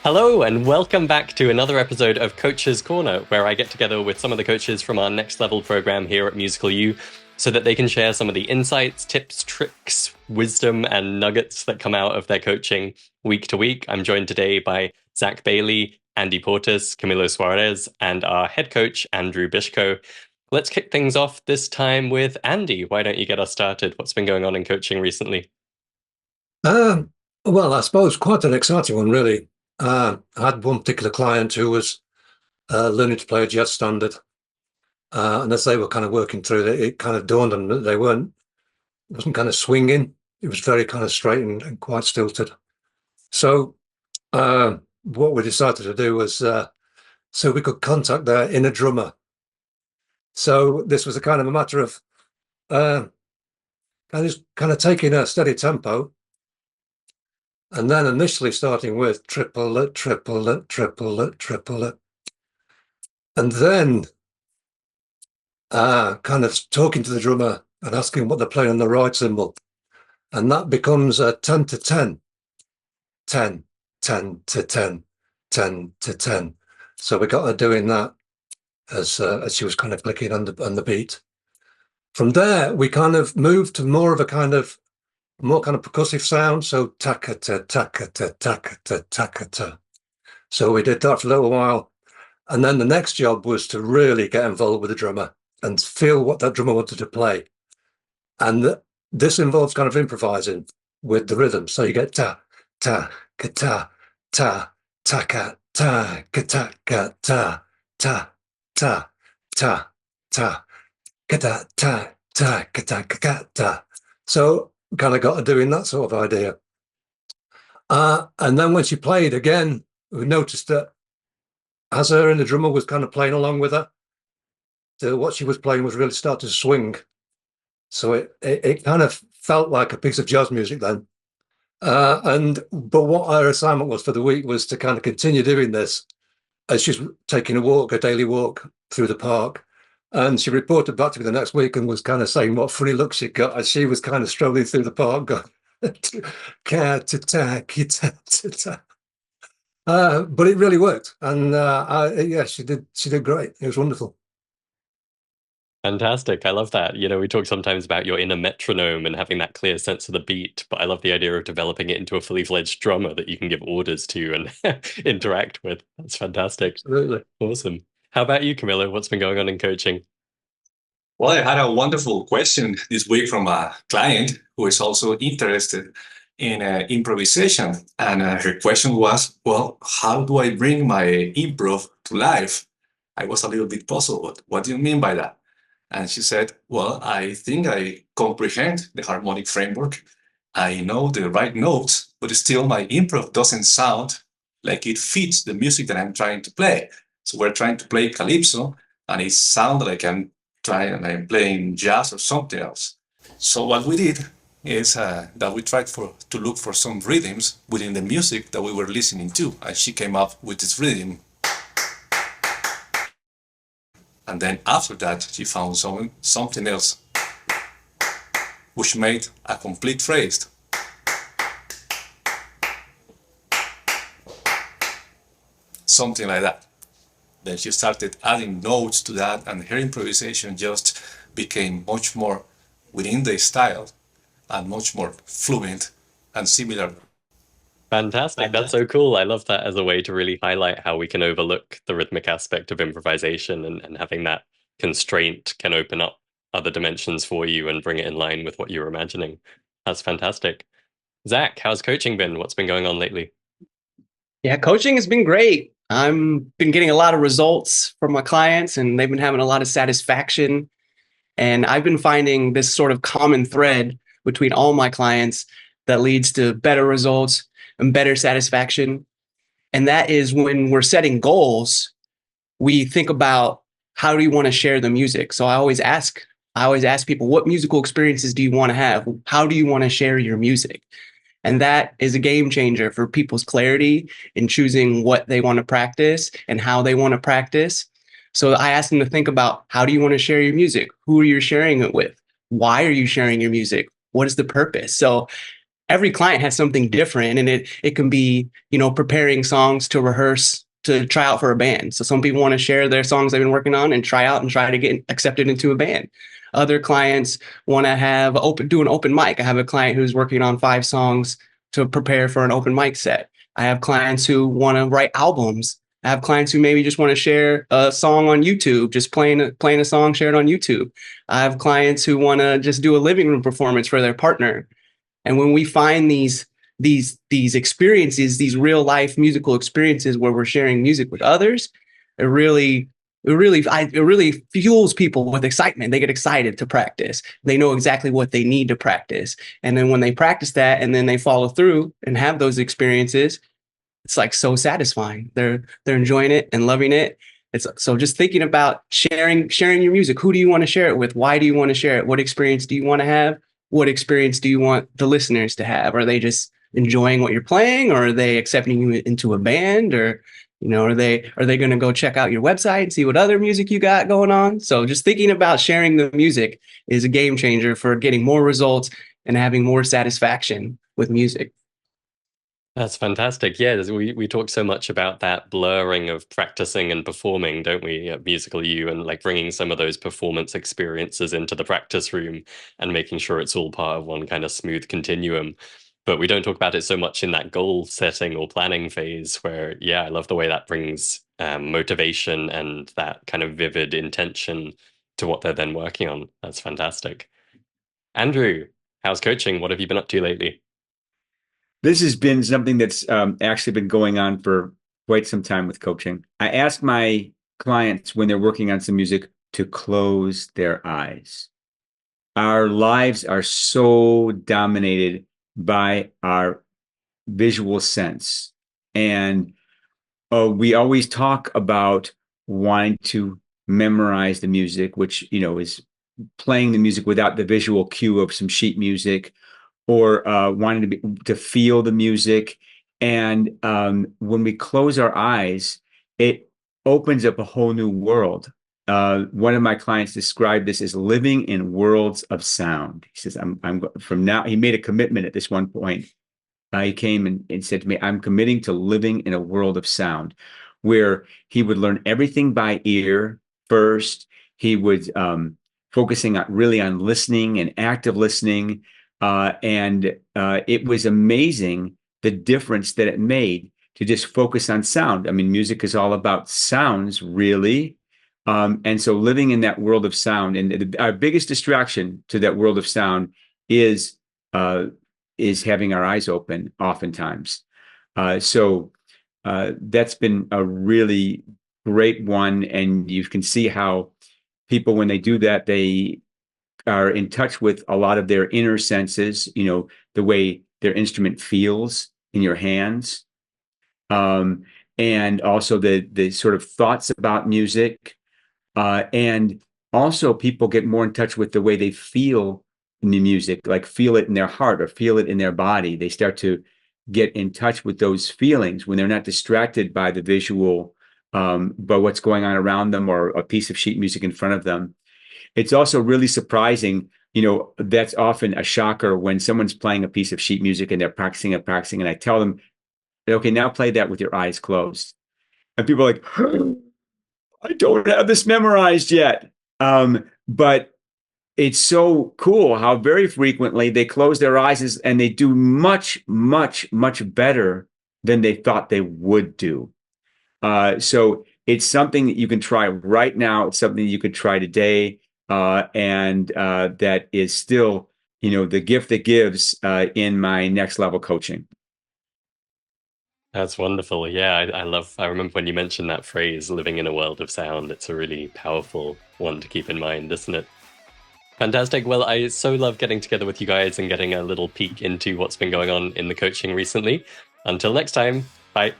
Hello, and welcome back to another episode of Coach's Corner, where I get together with some of the coaches from our next level program here at Musical U so that they can share some of the insights, tips, tricks, wisdom, and nuggets that come out of their coaching week to week. I'm joined today by Zach Bailey, Andy Portas, Camilo Suarez, and our head coach, Andrew Bishko. Let's kick things off this time with Andy. Why don't you get us started? What's been going on in coaching recently? Well, I suppose quite an exciting one, really. I had one particular client who was learning to play a jazz standard, and as they were kind of working through it, it kind of dawned on them that wasn't kind of swinging. It was very kind of straight and quite stilted. So what we decided to do was so we could contact their inner drummer. So this was a kind of a matter of uh, kind of taking a steady tempo. And then initially starting with triplet, triplet, triplet, triplet. And then kind of talking to the drummer and asking what they're playing on the right cymbal. And that becomes a 10 to 10, 10, 10 to 10, 10 to 10. So we got her doing that as she was kind of clicking on the beat. From there, we kind of moved to more kind of percussive sound. So takata, takata, takata, takata. So we did that for a little while. And then the next job was to really get involved with the drummer and feel what that drummer wanted to play. And this involves kind of improvising with the rhythm. So you get ta, ta, ka ta, ta, ta, ka, ta, ka ta, ka, ta, ta, ta, ta, ta, ka ta, ta, ta, ka ta, ka, ta. So kind of got her doing that sort of idea. And then when she played again, we noticed that as her and the drummer was kind of playing along with her, what she was playing was really starting to swing. So it kind of felt like a piece of jazz music then. But what our assignment was for the week was to kind of continue doing this as she's taking a daily walk through the park. And she reported back to me the next week and was kind of saying what funny look she got as she was kind of strolling through the park going, but it really worked. And yeah, she did great. It was wonderful. Fantastic. I love that. We talk sometimes about your inner metronome and having that clear sense of the beat, but I love the idea of developing it into a fully fledged drummer that you can give orders to and interact with. That's fantastic. Absolutely. Awesome. How about you, Camilo? What's been going on in coaching? Well, I had a wonderful question this week from a client who is also interested in improvisation. And her question was, well, how do I bring my improv to life? I was a little bit puzzled. What do you mean by that? And she said, well, I think I comprehend the harmonic framework. I know the right notes, but still my improv doesn't sound like it fits the music that I'm trying to play. So we're trying to play calypso, and it sounds like I'm playing jazz or something else. So what we did is that we tried to look for some rhythms within the music that we were listening to, and she came up with this rhythm. And then after that, she found something else, which made a complete phrase. Something like that. Then she started adding notes to that, and her improvisation just became much more within the style and much more fluent and similar. Fantastic. That's so cool. I love that as a way to really highlight how we can overlook the rhythmic aspect of improvisation and having that constraint can open up other dimensions for you and bring it in line with what you were imagining. That's fantastic. Zach, how's coaching been? What's been going on lately? Yeah, coaching has been great. I'm been getting a lot of results from my clients and they've been having a lot of satisfaction. And I've been finding this sort of common thread between all my clients that leads to better results and better satisfaction. And that is when we're setting goals, we think about how do you want to share the music? So I always ask people, what musical experiences do you want to have? How do you want to share your music? And that is a game changer for people's clarity in choosing what they want to practice and how they want to practice. So I asked them to think about, how do you want to share your music? Who are you sharing it with? Why are you sharing your music? What is the purpose? So every client has something different, and it can be, preparing songs to rehearse to try out for a band. So some people want to share their songs they've been working on and try out and try to get accepted into a band. Other clients want to do an open mic. I have a client who's working on 5 songs to prepare for an open mic set. I have clients who want to write albums. I have clients who maybe just want to share a song on YouTube, just playing a song shared on YouTube. I have clients who want to just do a living room performance for their partner. And when we find these experiences, these real life musical experiences where we're sharing music with others, it really fuels people with excitement. They get excited to practice. They know exactly what they need to practice. And then when they practice that and then they follow through and have those experiences, it's like so satisfying. They're enjoying it and loving it. It's so just thinking about sharing your music. Who do you want to share it with? Why do you want to share it? What experience do you want to have? What experience do you want the listeners to have? Are they just enjoying what you're playing, or are they accepting you into a band, or are they going to go check out your website and see what other music you got going on? So just thinking about sharing the music is a game changer for getting more results and having more satisfaction with music. That's fantastic. Yeah, we talk so much about that blurring of practicing and performing, don't we, at Musical U, and like bringing some of those performance experiences into the practice room and making sure it's all part of one kind of smooth continuum. But we don't talk about it so much in that goal setting or planning phase where, yeah, I love the way that brings motivation and that kind of vivid intention to what they're then working on. That's fantastic. Andrew, how's coaching? What have you been up to lately? This has been something that's actually been going on for quite some time with coaching. I ask my clients when they're working on some music to close their eyes. Our lives are so dominated by our visual sense. And we always talk about wanting to memorize the music, which, is playing the music without the visual cue of some sheet music, or wanting to feel the music. And when we close our eyes, it opens up a whole new world. One of my clients described this as living in worlds of sound. He says, I'm from now, he made a commitment at this one point. He came and said to me, I'm committing to living in a world of sound, where he would learn everything by ear first. He would focusing on listening and active listening. And it was amazing the difference that it made to just focus on sound. I mean, music is all about sounds, really. And so living in that world of sound, and our biggest distraction to that world of sound is having our eyes open oftentimes. So that's been a really great one. And you can see how people, when they do that, they are in touch with a lot of their inner senses, the way their instrument feels in your hands. And also the sort of thoughts about music. And also people get more in touch with the way they feel in the music, like feel it in their heart or feel it in their body. They start to get in touch with those feelings when they're not distracted by the visual, by what's going on around them or a piece of sheet music in front of them. It's also really surprising, that's often a shocker when someone's playing a piece of sheet music and they're practicing, and I tell them, okay, now play that with your eyes closed. And people are like, I don't have this memorized yet. But it's so cool how very frequently they close their eyes and they do much, much, much better than they thought they would do. So it's something that you can try right now. It's something you could try today. And that is still, the gift that gives in my next level coaching. That's wonderful. Yeah, I remember when you mentioned that phrase, living in a world of sound. It's a really powerful one to keep in mind, isn't it? Fantastic. Well, I so love getting together with you guys and getting a little peek into what's been going on in the coaching recently. Until next time, bye.